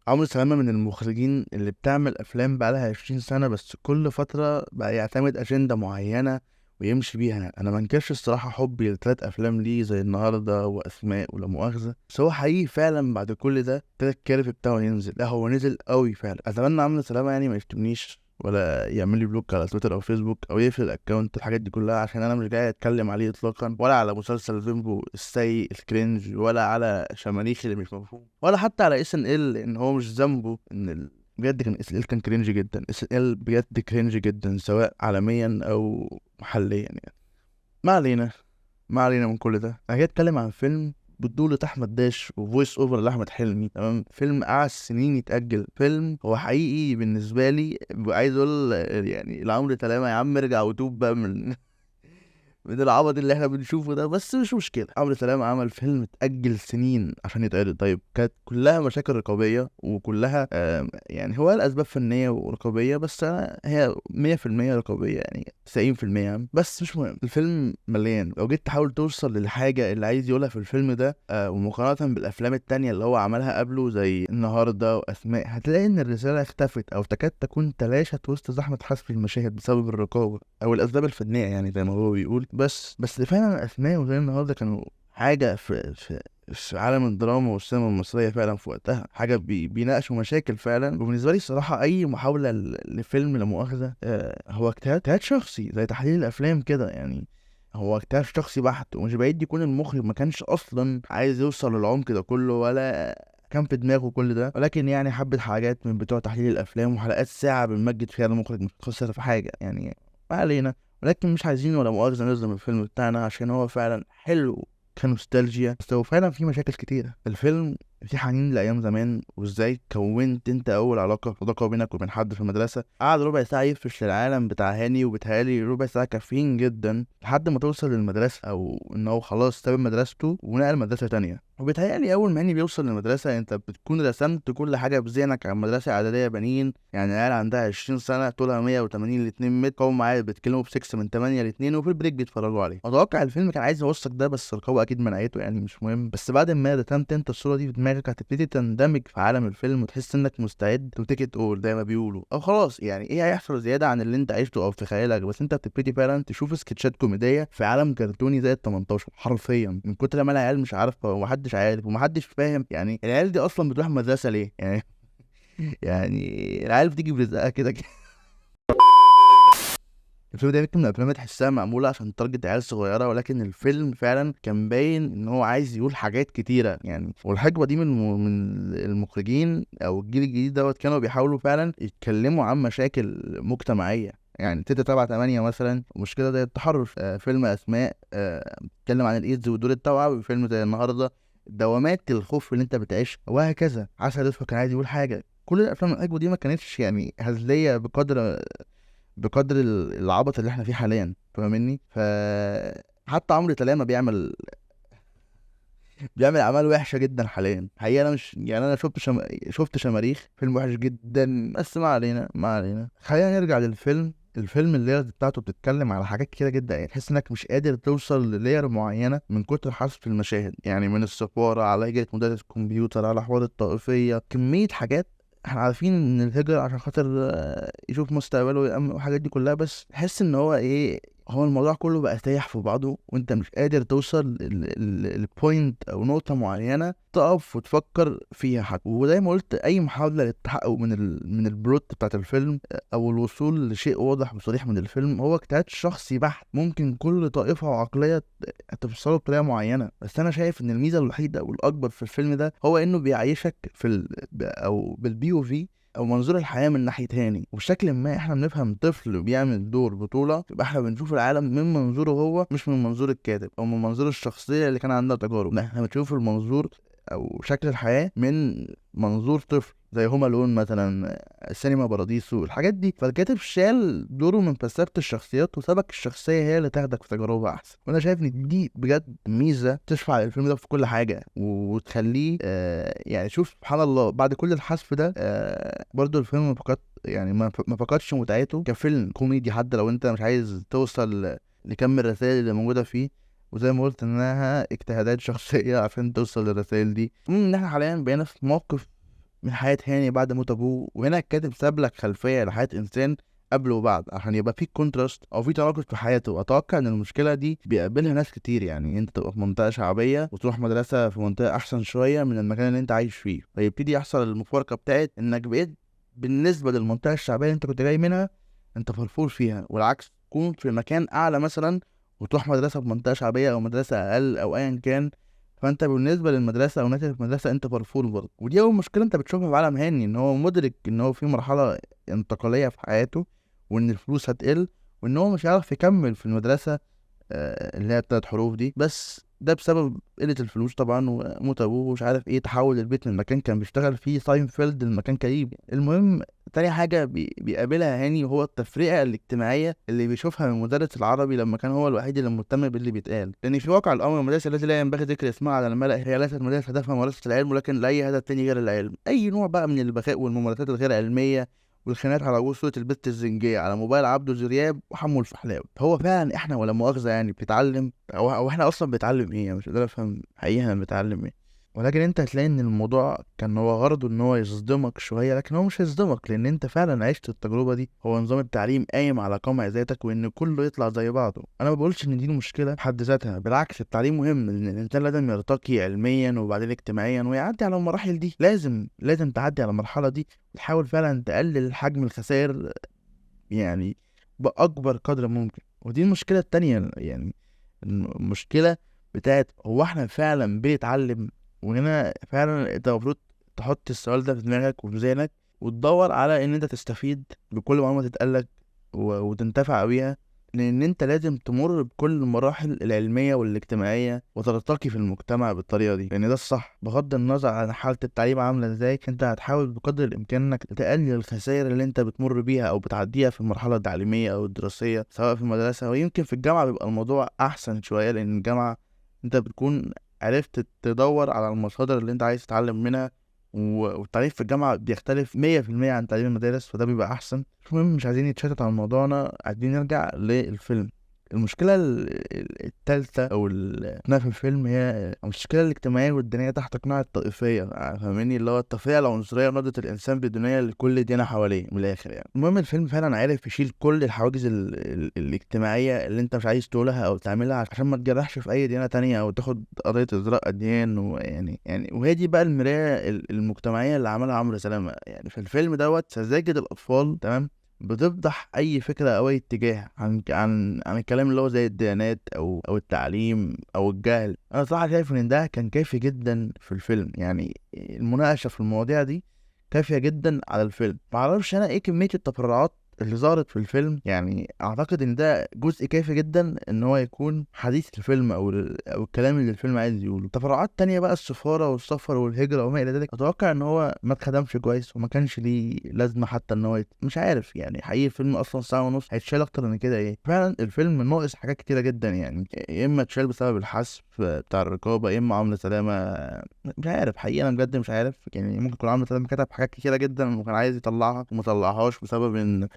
عمرو سلامة من المخرجين اللي بتعمل افلام بقالها 20 سنة، بس كل فترة بقى يعتمد اجندة معينة ويمشي بيها. انا ما انكرش الصراحة حبي لثلاث افلام ليه زي النهاردة واسماء ولا مؤاخذة، بس هو حقيقي فعلا بعد كل ده ابتدى الكيرف بتاعه ينزل. لا هو نزل قوي فعلا. اتمنى عمرو سلامة يعني ما يشتمنيش ولا يعمل لي بلوك على تويتر او فيسبوك او يقفل الاكونت، الحاجات دي كلها، عشان انا مش جاي اتكلم عليه اطلاقا، ولا على مسلسل فيمبو السيء الكرنج، ولا على شماريخ اللي مش مفهوم، ولا حتى على اس ان ال، ان هو مش ذنبه ان بجد كان اس ان ال كان كرنج جدا. اس ان ال بجد كرنج جدا سواء عالميا او محليا يعني. ما علينا، ما علينا من كل ده. انا جاي اتكلم عن فيلم بطولة أحمد داش وفويس أوفر لأحمد حلمي. تمام، فيلم قعد سنين يتأجل، فيلم هو حقيقي بالنسبة لي عايز أقول يعني لعمرو سلامة يا عم ارجع وتوب بقى من العبط اللي احنا بنشوفه ده، بس مش مشكلة. عمرو سلامة عمل فيلم اتأجل سنين عشان يتعرض. طيب كانت كلها مشاكل رقابية وكلها يعني هو الأسباب فنية ورقابية، بس هي 100% رقابية يعني 90%، بس مش مهم. الفيلم مليان. لو جيت تحاول توصل للحاجة اللي عايز يقولها في الفيلم ده ومقارنة بالأفلام التانية اللي هو عملها قبله زي النهاردة وأسماء، هتلاقي إن الرسالة اختفت أو تكاد تكون تلاشت وسط زحمة حذف المشاهد بسبب الرقابة او الاسباب الفنيه يعني زي ما هو بيقول. بس فعلا اسماء وزي النهارده كانوا حاجه في عالم الدراما والسينما المصريه فعلا في وقتها، حاجه بيناقشوا مشاكل فعلا. وبالنسبه لي الصراحه اي محاوله لفيلم لا مؤاخذه هو اجتهاد شخصي زي تحليل الافلام كده يعني. هو اجتهاد شخصي بحت، ومش بعيد يكون المخرج ما كانش اصلا عايز يوصل للعمق ده كله، ولا كان في دماغه كل ده، ولكن يعني حبة حاجات من بتوع تحليل الافلام وحلقات ساعة بنمجد فيها المخرج مش بتخسر في حاجة يعني. ما علينا. ولكن مش عايزين ولا مؤاخذة نظلم الفيلم بتاعنا عشان هو فعلا حلو كنوستالجيا، بس هو فعلا فيه مشاكل كتيرة. الفيلم فيه حنين لأيام زمان، وازاي كونت انت أول علاقة صداقة بينك وبين حد في المدرسة. قعد ربع ساعة يفرش للعالم بتاع هاني، وبيتهيألي ربع ساعة كافيين جدا لحد ما توصل للمدرسة، أو إن هو خلاص ساب مدرسته ونقل مدرسة تانية. وبيتهيألي أول ما هاني بيوصل للمدرسة أنت بتكون رسمت كل حاجة في ذهنك عن مدرسة إعدادية بنين، يعني عيال عندها 20 سنة، طولها 180 ل 2 متر، قوم معايا بيتكلموا بسكس من 8 ل 2، وفي البريك بيتفرجوا عليه. أتوقع الفيلم كان عايز يوثق ده، بس الرقابة أكيد منعته يعني، مش مهم. بس بعد ما رسمت أنت الصورة دي في دماغك، هتبتدي تندمج في عالم الفيلم وتحس إنك مستعد وتيكت أول زي ما بيقولوا، أو خلاص يعني إيه هيحصل زيادة عن اللي أنت عشته أو في خيالك. بس أنت بتبتدي فعلا تشوف سكتشات كوميدية في عالم كرتوني زي ال 18 حرفيا، من كتر ما العيال مش عارفة ومحدش عارف ومحدش فاهم يعني العيال دي أصلا بتروح مدرسة ليه يعني. يعني العيال بتيجي برزقها كده كده. الفيلم ده يمكن من الافلام اللي تحسها معموله عشان تارجت عيال صغيره، ولكن الفيلم فعلا كان باين ان هو عايز يقول حاجات كتيره يعني. والحقبه دي من المخرجين او الجيل الجديد دوت كانوا بيحاولوا فعلا يتكلموا عن مشاكل مجتمعيه. يعني 6 7 8 مثلا مشكله زي التحرش، فيلم اسماء اتكلم عن الايدز ودور التوعيه، وفيلم زي النهارده دوامات الخوف اللي انت بتعيشها، وهكذا. عسل اسود كان عايز يقول حاجه. كل الافلام الحقبه دي ما كانتش يعني هزليه بقدر العبط اللي احنا فيه حاليا، فاهمني؟ حتى عمرو تلامة بيعمل اعمال وحشه جدا حاليا حقيقة. انا مش يعني انا شفت شماريخ، فيلم وحش جدا، بس ما علينا ما علينا. خلينا نرجع للفيلم. الفيلم الليرز بتاعته بتتكلم على حاجات كتيرة جدا يعني، تحس انك مش قادر توصل للير معينة من كتر حذف المشاهد يعني، من السفارة على هجرة مدرس الكمبيوتر على حوار الطائفية، كمية حاجات. احنا عارفين ان الهجرة عشان خاطر يشوف مستقبله ويأمن والحاجات دي كلها، بس تحس ان هو ايه، هو الموضوع كله بقى سايح في بعضه، وانت مش قادر توصل لبوينت او نقطة معينة تقف وتفكر فيها حتى. وزي ما قلت اي محاولة للتحقق من البلوت بتاعت الفيلم او الوصول لشيء واضح وصريح من الفيلم هو اجتهاد شخصي بحت. ممكن كل طائفة وعقلية تفصله بطريقة معينة، بس انا شايف ان الميزة الوحيدة والاكبر في الفيلم ده هو انه بيعيشك او بالبي او في او منظور الحياه من ناحيه تاني. وبشكل ما احنا بنفهم طفل بيعمل دور بطوله، يبقى احنا بنشوف العالم من منظوره هو، مش من منظور الكاتب او من منظور الشخصيه اللي كان عندها تجارب. لا احنا بنشوف المنظور او شكل الحياه من منظور طفل زي هوم الون مثلا، السينما باراديسو، الحاجات دي. فالكاتب شال دوره من فلسفه الشخصيات وسابك الشخصيه هي اللي تاخدك في تجربه احسن. وانا شايف ان دي بجد ميزه تشفع للفيلم ده في كل حاجه وتخليه يعني شوف سبحان الله بعد كل الحذف ده برضو الفيلم ما فقد يعني ما فقدش متعته كفيلم كوميدي، حتى لو انت مش عايز توصل لكم الرسائل اللي موجوده فيه. وزي ما قلت انها اجتهادات شخصيه عشان توصل للرسائل دي. ان احنا حاليا بقينا في موقف من حياة هاني بعد موت ابوه، وهنا الكاتب ساب لك خلفية لحياة انسان قبل وبعد عشان يبقى في كونتراست او في تناقض في حياته. واتوقع ان المشكله دي بيقابلها ناس كتير، يعني انت تبقى في منطقه شعبيه وتروح مدرسه في منطقه احسن شويه من المكان اللي انت عايش فيه، فيبتدي يحصل المفارقه بتاعت انك بقيت بالنسبه للمنطقه الشعبيه اللي انت كنت جاي منها انت فرفور فيها، والعكس تكون في مكان اعلى مثلا وتروح مدرسه في منطقه شعبيه او مدرسه اقل او ايا كان، فانت بالنسبه للمدرسه او ناتج المدرسه انت فرفور برضه. ودي اول مشكله انت بتشوفها في عالم هاني، ان هو مدرك ان هو في مرحله انتقاليه في حياته وان الفلوس هتقل وان هو مش هيعرف يكمل في المدرسه اللي هي بتلات حروف دي، بس ده بسبب قلة الفلوس طبعا وموت ابوه ومش عارف ايه، تحول البيت من مكان كان بيشتغل فيه ساينفيلد لمكان كئيب. المهم تاني حاجة بيقابلها هاني وهو التفرقة الاجتماعية اللي بيشوفها من مدرس العربي لما كان هو الوحيد اللي مهتم باللي بيتقال. لأن في واقع الأمر المدرسة التي لا ينبغي ذكر اسمها على الملأ هي ليست مدرسة هدفها ممارسة العلم، ولكن لأي هدف تاني غير العلم. أي نوع بقى من البخاء والممارسات الغير علمية والخناقات على وجود صورة البت الزنجية على موبايل عبده زرياب وحمو الفحلاوي. هو فعلا احنا ولا مؤاخذة يعني بنتعلم أو احنا اصلا بنتعلم ايه؟ يعني مش قادر افهم حقيقة احنا بنتعلم ايه. ولكن انت هتلاقي ان الموضوع كان هو غرضه ان هو يصدمك شوية، لكن هو مش هيصدمك لان انت فعلا عشت التجربة دي. هو نظام التعليم قايم على قمع ذاتك وان كله يطلع زي بعضه. انا ما بقولش ان دي المشكلة بحد ذاتها، بالعكس التعليم مهم لان الانسان لازم يرتقي علميا وبعدين اجتماعيا ويعدي على المراحل دي. لازم تعدي على المرحلة دي وتحاول فعلا تقلل حجم الخسائر يعني بأكبر قدر ممكن. ودي المشكلة التانية، يعني المشكلة بتاعت هو احنا فعلا بنتعلم؟ وهنا فعلا انت المفروض تحط السؤال ده في دماغك وفي ذهنك وتدور على ان انت تستفيد بكل معلومة تتقالك وتنتفع بيها، لان انت لازم تمر بكل المراحل العلمية والاجتماعية وترتقي في المجتمع بالطريقة دي، لان ده الصح. بغض النظر عن حالة التعليم عاملة ازاي، انت هتحاول بقدر الامكان انك تقلل الخسائر اللي انت بتمر بيها او بتعديها في المرحلة التعليمية او الدراسية سواء في المدرسة. ويمكن في الجامعة بيبقى الموضوع احسن شوية، لان الجامعة انت بتكون عرفت تدور على المصادر اللي انت عايز تتعلم منها، والتعليم في الجامعة بيختلف 100% عن تعليم المدارس، فده بيبقى أحسن. المهم مش عايزين نتشتت عن موضوعنا، عايزين نرجع للفيلم. المشكلة التالتة أو الثانية في الفيلم هي المشكلة الاجتماعية والدينية تحت قناع الطائفية، فاهماني؟ اللي هو الطائفية العنصرية نظرة الإنسان بالدنيا لكل ديانة حواليه من الآخر يعني. المهم الفيلم فعلا عارف يشيل كل الحواجز الاجتماعية اللي أنت مش عايز تقولها أو تعملها عشان ما تجرحش في أي ديانة تانية أو تاخد قضية إزراء أديان. ويعني وهي دي بقى المراية المجتمعية اللي عملها عمرو سلامة يعني في الفيلم دوت. سذاجة الأطفال تمام بتفضح اي فكره او اي اتجاه عن الكلام اللي هو زي الديانات او التعليم او الجهل. انا صراحه شايف ان ده كان كافي جدا في الفيلم، يعني المناقشه في المواضيع دي كافيه جدا على الفيلم. معرفش انا ايه كميه التفرعات اللي ظهرت في الفيلم، يعني اعتقد ان ده جزء كافي جدا ان هو يكون حديث الفيلم او الكلام اللي الفيلم عايز يقوله. تفرعات تانية بقى السفارة والسفر والهجرة وما الى ذلك، اتوقع ان هو ما اتخدمش كويس وما كانش ليه لازمة حتى ان هو مش عارف يعني. حقيقي الفيلم اصلا ساعة ونص هيتشال اكتر من كده ايه. فعلا الفيلم ناقص حاجات كتيرة جدا، يعني يا اما اتشال بسبب الحذف بتاع الرقابة، يا اما عمرو سلامة مش عارف. حقيقي انا بجد مش عارف، يعني ممكن يكون عمرو سلامة كتب حاجات كتيرة جدا وكان عايز يطلعها وما طلعهاش بسبب ان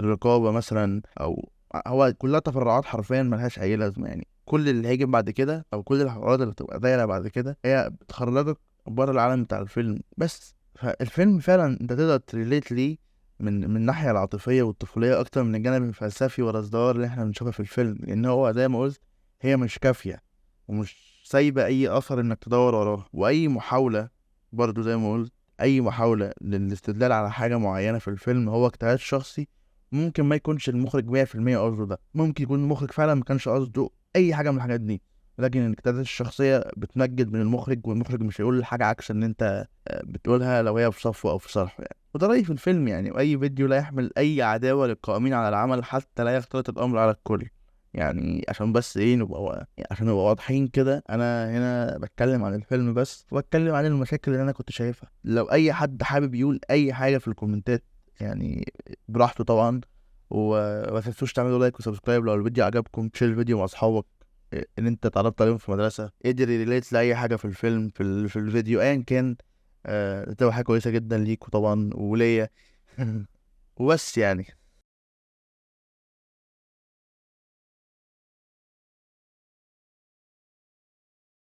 الرقابة مثلا، او هو كلها تفرعات حرفيا ملهاش اي لازمة. يعني كل اللي هيجي بعد كده او كل الحوارات اللي بتبقى دايرة بعد كده هي بتخرجك بره العالم بتاع الفيلم بس. فالفيلم فعلا انت تقدر تريليت ليه من الناحية العاطفية والطفولية اكتر من الجانب الفلسفي والازدهار اللي احنا بنشوفه في الفيلم، لان هو زي ما قلت هي مش كافية ومش سايبة اي اثر انك تدور وراه. واي محاولة برضو زي ما قلت اي محاولة للاستدلال على حاجة معينة في الفيلم هو اجتهاد شخصي. ممكن ما يكونش المخرج 100% قصده ده، ممكن يكون المخرج فعلا ما كانش قصده اي حاجة من الحاجات دي، لكن الاجتهادات الشخصية بتنجد من المخرج، والمخرج مش هيقول حاجة عكس ان انت بتقولها لو هي في صفه او في صالحه يعني. وده رأيي في الفيلم يعني. واي فيديو لا يحمل اي عداوة للقائمين على العمل حتى لا يختلط الامر على الكل. يعني عشان بس ايه عشان نبقى واضحين كده، انا هنا بتكلم عن الفيلم بس وبتكلم عن المشاكل اللي انا كنت شايفها. لو اي حد حابب يقول اي حاجة في الكومنتات يعني براحته طبعا. وما تنسوش تعملوا لايك وسبسكرايب لو الفيديو عجبكم. تشير الفيديو مع اصحابك ان انت اتعرفت عليهم في مدرسة قدر يريليت لاي حاجة في الفيلم في الفيديو ايا كان. تبقى حاجة كويسة جدا ليك وطبعا وليا وبس يعني.